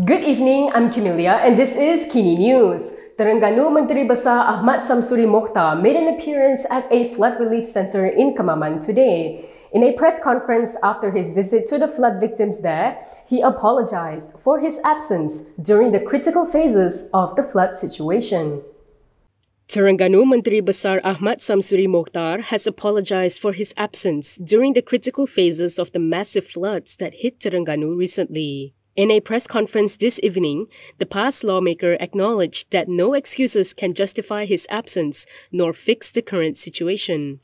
Good evening, I'm Camelia and this is KiniNews. Terengganu Menteri Besar Ahmad Samsuri Mokhtar made an appearance at a flood relief center in Kemaman today. In a press conference after his visit to the flood victims there, he apologized for his absence during the critical phases of the flood situation. Terengganu Menteri Besar Ahmad Samsuri Mokhtar has apologized for his absence during the critical phases of the massive floods that hit Terengganu recently. In a press conference this evening, the past lawmaker acknowledged that no excuses can justify his absence nor fix the current situation.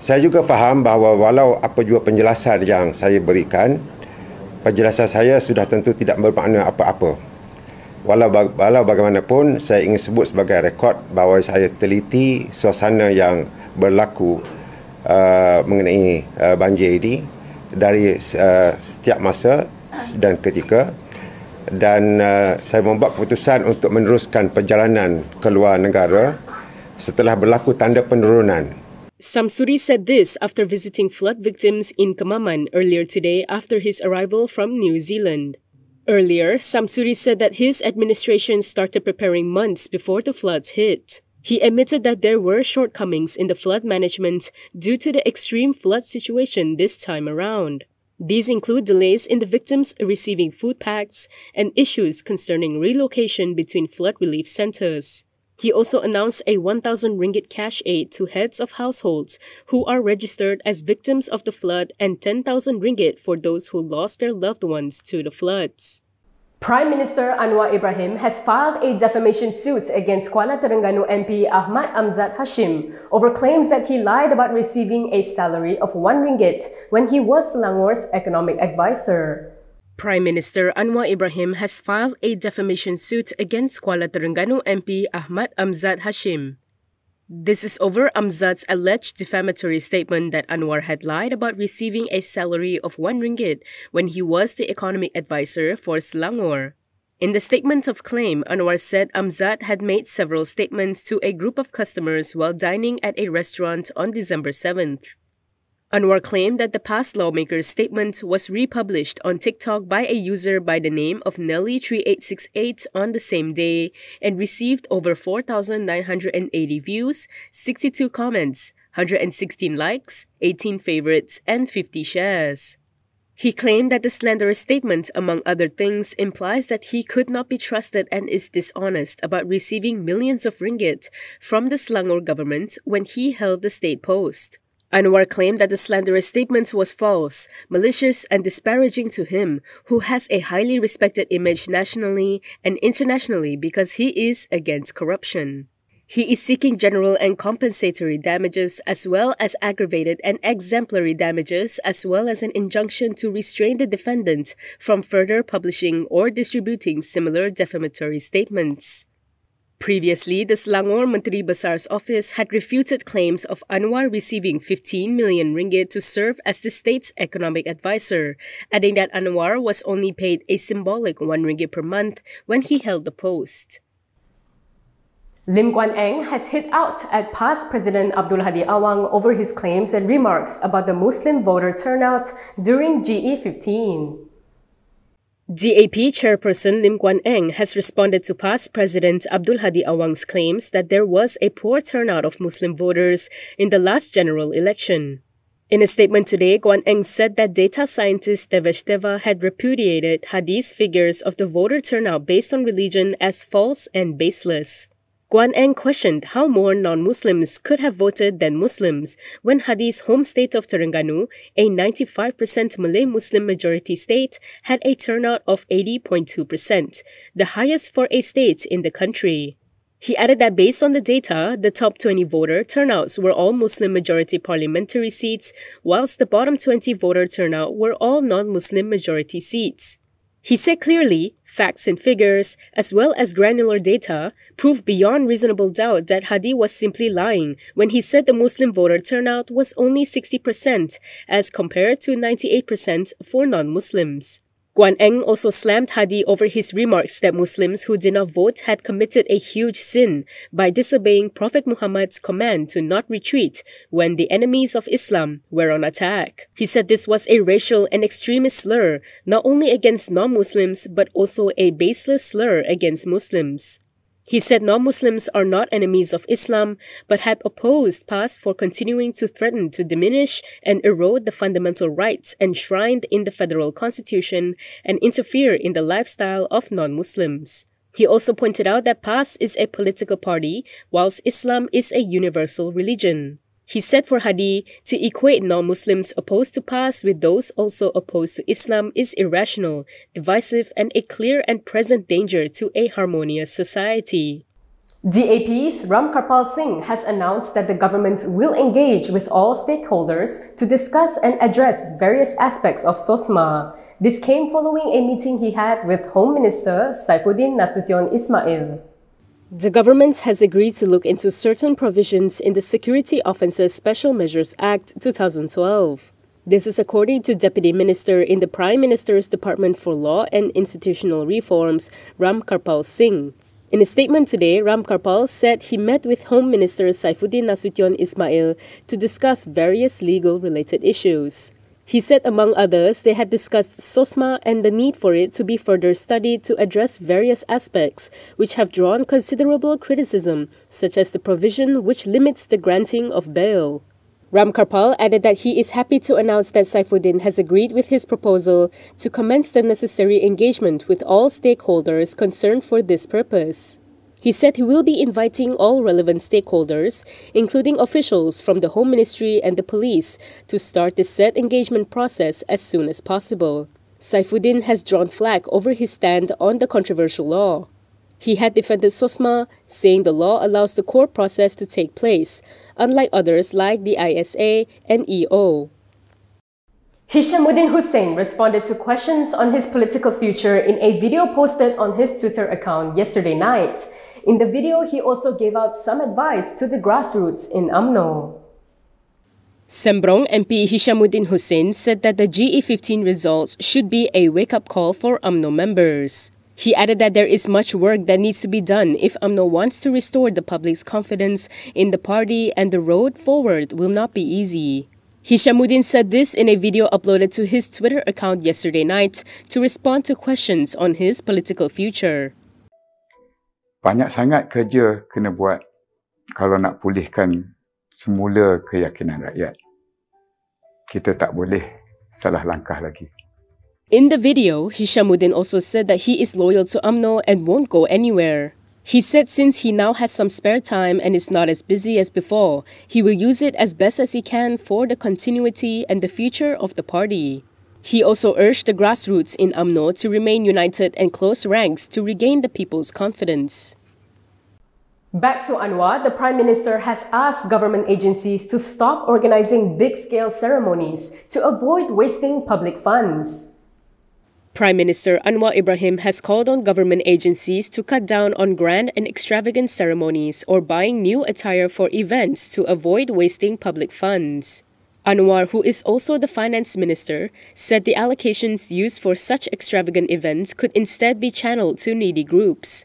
Saya juga faham bahawa walau apa jua penjelasan yang saya berikan, penjelasan saya sudah tentu tidak bermakna apa-apa. Walau bagaimanapun, saya ingin sebut sebagai rekod bahawa saya teliti suasana yang berlaku mengenai banjir ini dari setiap masa dan ketika, dan saya membuat keputusan untuk meneruskan perjalanan ke luar negara setelah berlaku tanda penurunan. Samsuri said this after visiting flood victims in Kemaman earlier today after his arrival from New Zealand. Earlier, Samsuri said that his administration started preparing months before the floods hit. He admitted that there were shortcomings in the flood management due to the extreme flood situation this time around. These include delays in the victims receiving food packs and issues concerning relocation between flood relief centers. He also announced a 1,000 ringgit cash aid to heads of households who are registered as victims of the flood and 10,000 ringgit for those who lost their loved ones to the floods. Prime Minister Anwar Ibrahim has filed a defamation suit against Kuala Terengganu MP Ahmad Hashim over claims that he lied about receiving a salary of 1 ringgit when he was Selangor's economic advisor. Prime Minister Anwar Ibrahim has filed a defamation suit against Kuala Terengganu MP Ahmad Hashim. This is over Amzad's alleged defamatory statement that Anwar had lied about receiving a salary of 1 ringgit when he was the economic advisor for Selangor. In the statement of claim, Anwar said Amzad had made several statements to a group of customers while dining at a restaurant on December 7th. Anwar claimed that the past lawmaker's statement was republished on TikTok by a user by the name of Nelly3868 on the same day and received over 4,980 views, 62 comments, 116 likes, 18 favorites, and 50 shares. He claimed that the slanderous statement, among other things, implies that he could not be trusted and is dishonest about receiving millions of ringgit from the Selangor government when he held the state post. Anwar claimed that the slanderous statement was false, malicious, and disparaging to him, who has a highly respected image nationally and internationally because he is against corruption. He is seeking general and compensatory damages as well as aggravated and exemplary damages as well as an injunction to restrain the defendant from further publishing or distributing similar defamatory statements. Previously, the Selangor Menteri Besar's office had refuted claims of Anwar receiving 15 million ringgit to serve as the state's economic advisor, adding that Anwar was only paid a symbolic 1 ringgit per month when he held the post. Lim Guan Eng has hit out at past President Abdul Hadi Awang over his claims and remarks about the Muslim voter turnout during GE15. DAP chairperson Lim Guan Eng has responded to past President Abdul Hadi Awang's claims that there was a poor turnout of Muslim voters in the last general election. In a statement today, Guan Eng said that data scientist Devesh Deva had repudiated Hadi's figures of the voter turnout based on religion as false and baseless. Guan Eng questioned how more non-Muslims could have voted than Muslims when Hadi's home state of Terengganu, a 95% Malay Muslim majority state, had a turnout of 80.2%, the highest for a state in the country. He added that based on the data, the top 20 voter turnouts were all Muslim majority parliamentary seats, whilst the bottom 20 voter turnout were all non-Muslim majority seats. He said clearly, facts and figures, as well as granular data, prove beyond reasonable doubt that Hadi was simply lying when he said the Muslim voter turnout was only 60% as compared to 98% for non-Muslims. Guan Eng also slammed Hadi over his remarks that Muslims who did not vote had committed a huge sin by disobeying Prophet Muhammad's command to not retreat when the enemies of Islam were on attack. He said this was a racial and extremist slur, not only against non-Muslims but also a baseless slur against Muslims. He said non-Muslims are not enemies of Islam but had opposed PAS for continuing to threaten to diminish and erode the fundamental rights enshrined in the federal constitution and interfere in the lifestyle of non-Muslims. He also pointed out that PAS is a political party whilst Islam is a universal religion. He said for Hadi, to equate non-Muslims opposed to PAS with those also opposed to Islam is irrational, divisive, and a clear and present danger to a harmonious society. DAP's Ramkarpal Singh has announced that the government will engage with all stakeholders to discuss and address various aspects of SOSMA. This came following a meeting he had with Home Minister Saifuddin Nasution Ismail. The government has agreed to look into certain provisions in the Security Offences Special Measures Act 2012. This is according to Deputy Minister in the Prime Minister's Department for Law and Institutional Reforms, Ramkarpal Singh. In a statement today, Ramkarpal said he met with Home Minister Saifuddin Nasution Ismail to discuss various legal-related issues. He said, among others, they had discussed SOSMA and the need for it to be further studied to address various aspects which have drawn considerable criticism, such as the provision which limits the granting of bail. Ramkarpal added that he is happy to announce that Saifuddin has agreed with his proposal to commence the necessary engagement with all stakeholders concerned for this purpose. He said he will be inviting all relevant stakeholders, including officials from the Home Ministry and the police, to start the said engagement process as soon as possible. Saifuddin has drawn flack over his stand on the controversial law. He had defended SOSMA, saying the law allows the court process to take place, unlike others like the ISA and EO. Hishamuddin Hussain responded to questions on his political future in a video posted on his Twitter account yesterday night. In the video, he also gave out some advice to the grassroots in UMNO. Sembrong MP Hishamuddin Hussain said that the GE15 results should be a wake-up call for UMNO members. He added that there is much work that needs to be done if UMNO wants to restore the public's confidence in the party, and the road forward will not be easy. Hishamuddin said this in a video uploaded to his Twitter account yesterday night to respond to questions on his political future. Banyak sangat kerja kena buat kalau nak pulihkan semula keyakinan rakyat. Kita tak boleh salah langkah lagi. In the video, Hishamuddin also said that he is loyal to UMNO and won't go anywhere. He said since he now has some spare time and is not as busy as before, he will use it as best as he can for the continuity and the future of the party. He also urged the grassroots in UMNO to remain united and close ranks to regain the people's confidence. Back to Anwar, the Prime Minister has asked government agencies to stop organizing big-scale ceremonies to avoid wasting public funds. Prime Minister Anwar Ibrahim has called on government agencies to cut down on grand and extravagant ceremonies or buying new attire for events to avoid wasting public funds. Anwar, who is also the finance minister, said the allocations used for such extravagant events could instead be channeled to needy groups.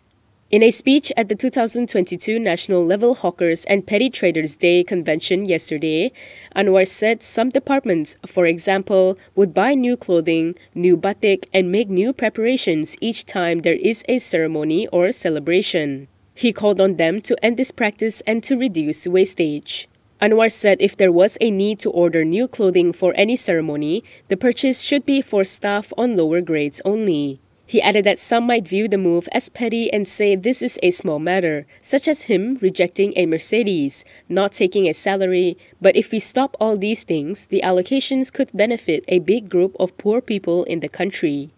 In a speech at the 2022 National Level Hawkers and Petty Traders Day convention yesterday, Anwar said some departments, for example, would buy new clothing, new batik, and make new preparations each time there is a ceremony or celebration. He called on them to end this practice and to reduce wastage. Anwar said if there was a need to order new clothing for any ceremony, the purchase should be for staff on lower grades only. He added that some might view the move as petty and say this is a small matter, such as him rejecting a Mercedes, not taking a salary, but if we stop all these things, the allocations could benefit a big group of poor people in the country.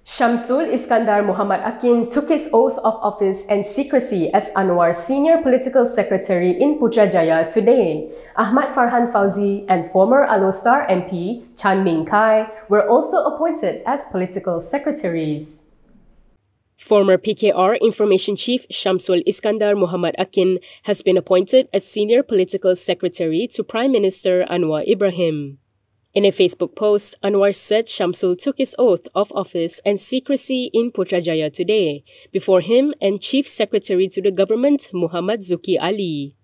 Shamsul Iskandar Muhammad Akin took his oath of office and secrecy as Anwar's senior political secretary in Putrajaya today. Ahmad Farhan Fauzi and former Alostar MP Chan Ming Kai were also appointed as political secretaries. Former PKR Information Chief Shamsul Iskandar Muhammad Akin has been appointed as senior political secretary to Prime Minister Anwar Ibrahim. In a Facebook post, Anwar said Shamsul took his oath of office and secrecy in Putrajaya today, before him and Chief Secretary to the government, Muhammad Zuki Ali.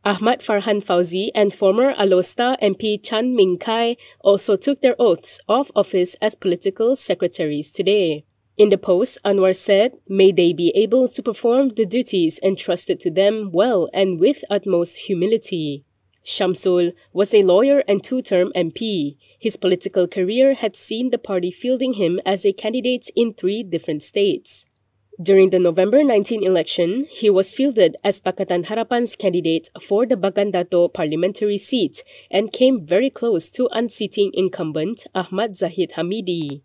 Ahmad Farhan Fauzi and former Alostar MP Chan Ming Kai also took their oaths of office as political secretaries today. In the post, Anwar said, may they be able to perform the duties entrusted to them well and with utmost humility. Shamsul was a lawyer and two-term MP. His political career had seen the party fielding him as a candidate in 3 different states. During the November 19 election, he was fielded as Pakatan Harapan's candidate for the Bagandato parliamentary seat and came very close to unseating incumbent Ahmad Zahid Hamidi.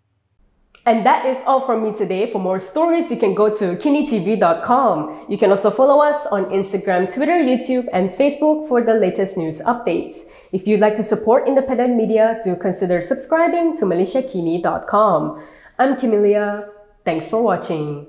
And that is all from me today. For more stories, you can go to KiniTV.com. You can also follow us on Instagram, Twitter, YouTube, and Facebook for the latest news updates. If you'd like to support independent media, do consider subscribing to MalaysiaKini.com. I'm Camelia. Thanks for watching.